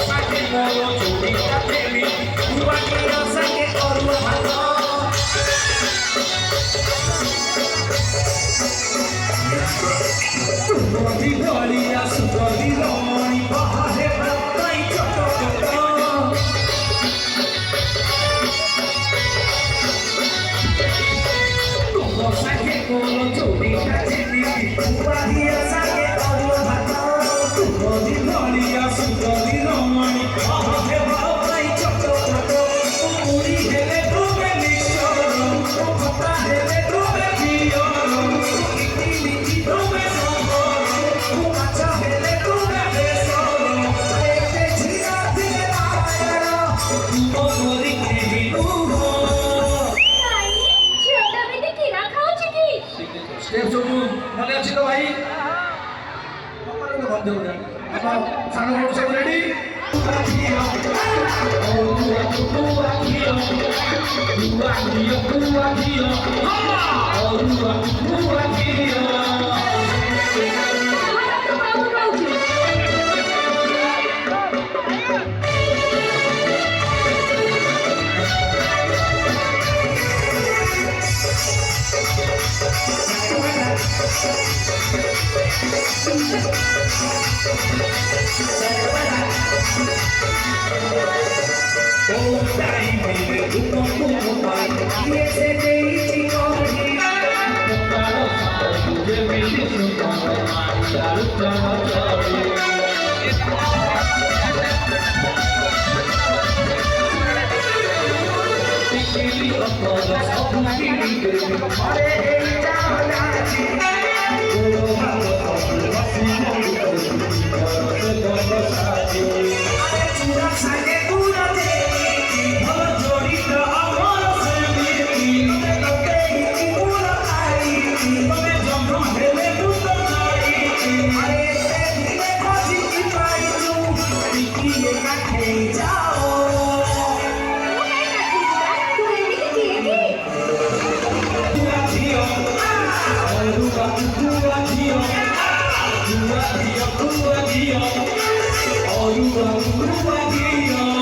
Saque molo, churrita, temi, Gua Ghia, saque oro, hato. Sugodi Odia, sugodi Loni, bahe batai choto choto. Saque molo, churrita, temi, Gua Ghia, saque oro, hato. Sugodi Odia, sugodi Loni, bahe batai choto choto. Puri hele tume mishoro, pata hele tume piyoro. Iti miti tume samboro, acha hele tume besoro. Ete chira dile maayaro, tumo gori kehi nuho. ନାଇଁ ଝିଅଟା ଏମିତି କିରା ଖାଉଛି କି? Step ସବୁ ମନେ ଅଛି ତ ଭାଇ? ବନ୍ଦ ହଉନି। ଆପଣ ସାଙ୍ଗ ବୋଟ ସବୁ ready? Gua Ghia, Gua Ghia, Gua Ghia. କାହାର ତ ବାବୁ ରହୁଛି? Oh, dai, baby, tu non puoi mai, io se te ti corri. Toccalo sai, tu devi disfruttare mai, da tutta la storia. Piccoli cosa, sono figli che mi fare e già Gua Ghia, oh you are Gua Ghia.